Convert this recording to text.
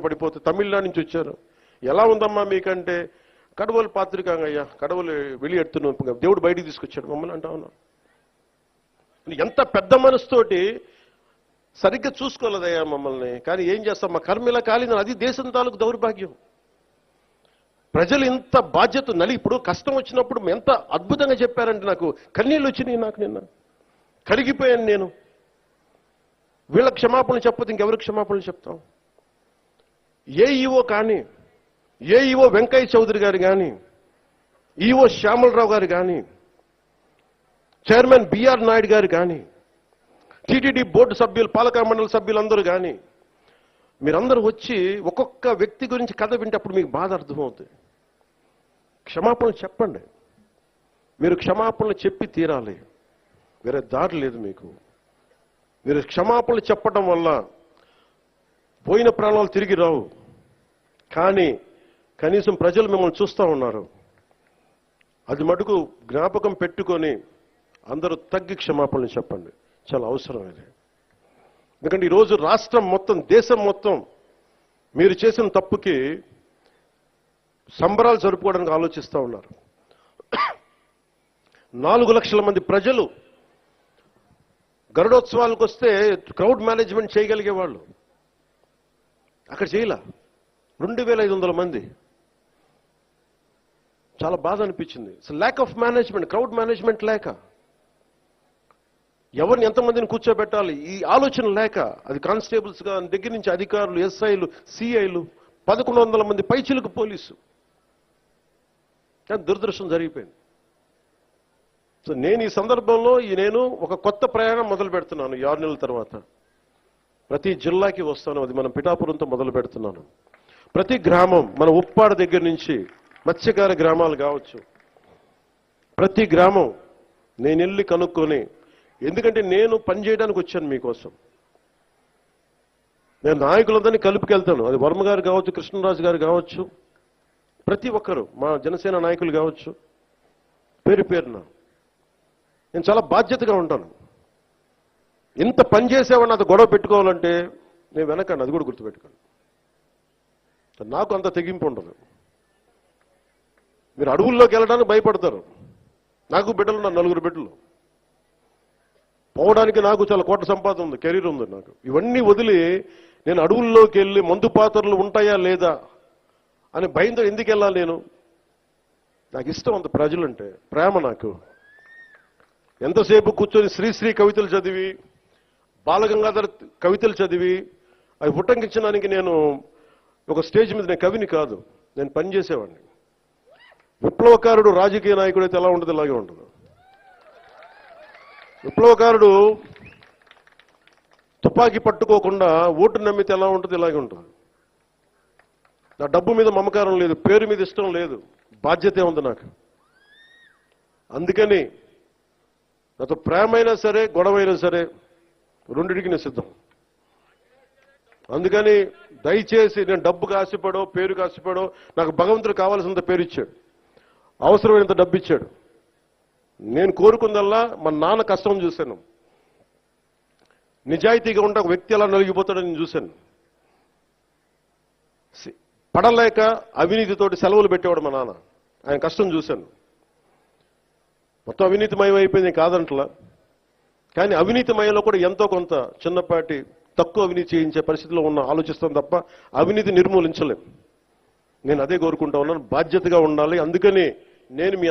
పడిపోతే తమిళనాడు నుంచి వచ్చారు. ఎలా ఉందమ్మా మీకంటే కడవలు పాత్రికాంగయ్యా, కడవలు వెళ్ళి దేవుడు బయటికి తీసుకొచ్చాడు మమ్మల్ని అంటా ఉన్నాం. ఎంత పెద్ద మనసుతోటి సరిగ్గా చూసుకోలేదయ్యా మమ్మల్ని. కానీ ఏం చేస్తాం, మా కర్మ ఇలా కాలిందని. అది దేశం తాలూకు దౌర్భాగ్యం. ప్రజలు ఇంత బాధ్యత నలి. ఇప్పుడు కష్టం వచ్చినప్పుడు ఎంత అద్భుతంగా చెప్పారంటే నాకు కన్నీళ్ళు వచ్చినాయి. నాకు నిన్న కరిగిపోయాను నేను. వీళ్ళ క్షమాపణలు చెప్పదు ఇంకెవరికి క్షమాపణలు చెప్తాం? ఏఈఓ కానీ, ఏఈఓ వెంకయ్య చౌదరి గారు కానీ, ఈఓ శ్యామలరావు గారు కానీ, చైర్మన్ బిఆర్ నాయుడు గారు కానీ, టీటీడీ బోర్డు సభ్యులు, పాలకా మండలి సభ్యులందరూ కానీ, మీరందరూ వచ్చి ఒక్కొక్క వ్యక్తి గురించి కథ వింటప్పుడు మీకు బాధ అర్థమవుతుంది. క్షమాపణలు చెప్పండి. మీరు క్షమాపణలు చెప్పి తీరాలి. వేరే దారి లేదు మీకు. మీరు క్షమాపణలు చెప్పడం వల్ల పోయిన ప్రాణాలు తిరిగి రావు. కానీ కనీసం ప్రజలు మిమ్మల్ని చూస్తూ ఉన్నారు. అది మటుకు జ్ఞాపకం పెట్టుకొని అందరూ తగ్గి క్షమాపణలు చెప్పండి. చాలా అవసరం ఇది. ఎందుకంటే ఈరోజు రాష్ట్రం మొత్తం, దేశం మొత్తం మీరు చేసిన తప్పుకి సంబరాలు జరుపుకోవడానికి ఆలోచిస్తూ ఉన్నారు. 4 లక్షల మంది ప్రజలు గరుడోత్సవాలకు వస్తే క్రౌడ్ మేనేజ్మెంట్ చేయగలిగే వాళ్ళు అక్కడ చేయలే. 2500 మంది. చాలా బాధ అనిపించింది. Lack of management, crowd management లేక, ఎవరిని ఎంతమందిని కూర్చోబెట్టాలి ఈ ఆలోచన లేక, అది కానిస్టేబుల్స్ గా దగ్గర నుంచి అధికారులు, ఎస్ఐలు, సిఐలు, 1100 మంది పైచిలకు పోలీసు. కానీ దురదృష్టం జరిగిపోయింది. సో నేను ఈ సందర్భంలో నేను ఒక కొత్త ప్రయాణం మొదలు పెడుతున్నాను. 6 నెలల తర్వాత ప్రతి జిల్లాకి వస్తాను. అది మనం పిఠాపురంతో మొదలు పెడుతున్నాను. ప్రతి గ్రామం, మన ఉప్పాడ దగ్గర నుంచి మత్స్యకార గ్రామాలు కావచ్చు, ప్రతి గ్రామం నేను వెళ్ళి కనుక్కొని, ఎందుకంటే నేను పనిచేయడానికి వచ్చాను మీకోసం. నేను నాయకులందరినీ కలుపుకెళ్తాను. అది వర్మ గారు కావచ్చు, కృష్ణరాజు గారు కావచ్చు, ప్రతి ఒక్కరు, మా జనసేన నాయకులు కావచ్చు, పేరు పేరున నేను చాలా బాధ్యతగా ఉంటాను. ఇంత పని చేసేవాడిని అది గొడవ పెట్టుకోవాలంటే నేను వెనకండి. అది కూడా గుర్తుపెట్టుకోండి. నాకు అంత తెగింపు ఉండదు. మీరు అడవుల్లోకి వెళ్ళడానికి భయపడతారు. నాకు బిడ్డలు ఉన్నారు, 4 బిడ్డలు. పోవడానికి నాకు చాలా కోట్ల సంపాదన ఉంది, కెరీర్ ఉంది నాకు. ఇవన్నీ వదిలి నేను అడవుల్లోకి వెళ్ళి మందు పాత్రలు ఉంటాయా లేదా అని భయంతో ఎందుకు వెళ్ళాలి నేను? నాకు ఇష్టం అంత ప్రజలంటే, ప్రేమ నాకు. ఎంతసేపు కూర్చొని శ్రీశ్రీ కవితలు చదివి, బాలగంగాధర్ కవితలు చదివి అవి ఉటంకించడానికి నేను ఒక స్టేజ్ మీద, నేను కవిని కాదు, నేను పనిచేసేవాడిని. విప్లవకారుడు రాజకీయ నాయకుడు అయితే ఎలా ఉంటుంది, ఇలాగే ఉంటుంది. విప్లవకారుడు తుపాకీ పట్టుకోకుండా ఓటు నమ్మితే ఎలా ఉంటుంది, ఇలాగే ఉంటుంది. నా డబ్బు మీద మమకారం లేదు, పేరు మీద ఇష్టం లేదు, బాధ్యతే ఉంది నాకు. అందుకని నాతో ప్రేమ అయినా సరే, గొడవైనా సరే, రెండింటికి నేను సిద్ధం. అందుకని దయచేసి నేను డబ్బుకు ఆశపడో, పేరుకు ఆశపడో, నాకు భగవంతుడు కావాల్సినంత పేరు ఇచ్చాడు, అవసరమైనంత డబ్బు ఇచ్చాడు. నేను కోరుకుందల్లా మా నాన్న కష్టం చూశాను. నిజాయితీగా ఉంటే ఒక వ్యక్తి ఎలా నలిగిపోతాడో నేను చూశాను. పడలేక అవినీతితోటి సెలవులు పెట్టేవాడు మా నాన్న. ఆయన కష్టం చూశాను. మొత్తం అవినీతిమయం అయిపోయింది కాదంటలా, కానీ అవినీతిమయంలో కూడా ఎంతో కొంత చిన్నపాటి తక్కువ అవినీతి చేయించే పరిస్థితిలో ఉన్న ఆలోచిస్తాం తప్ప అవినీతి నిర్మూలించలేం. నేను అదే కోరుకుంటా ఉన్నాను. బాధ్యతగా ఉండాలి. అందుకని నేను మీ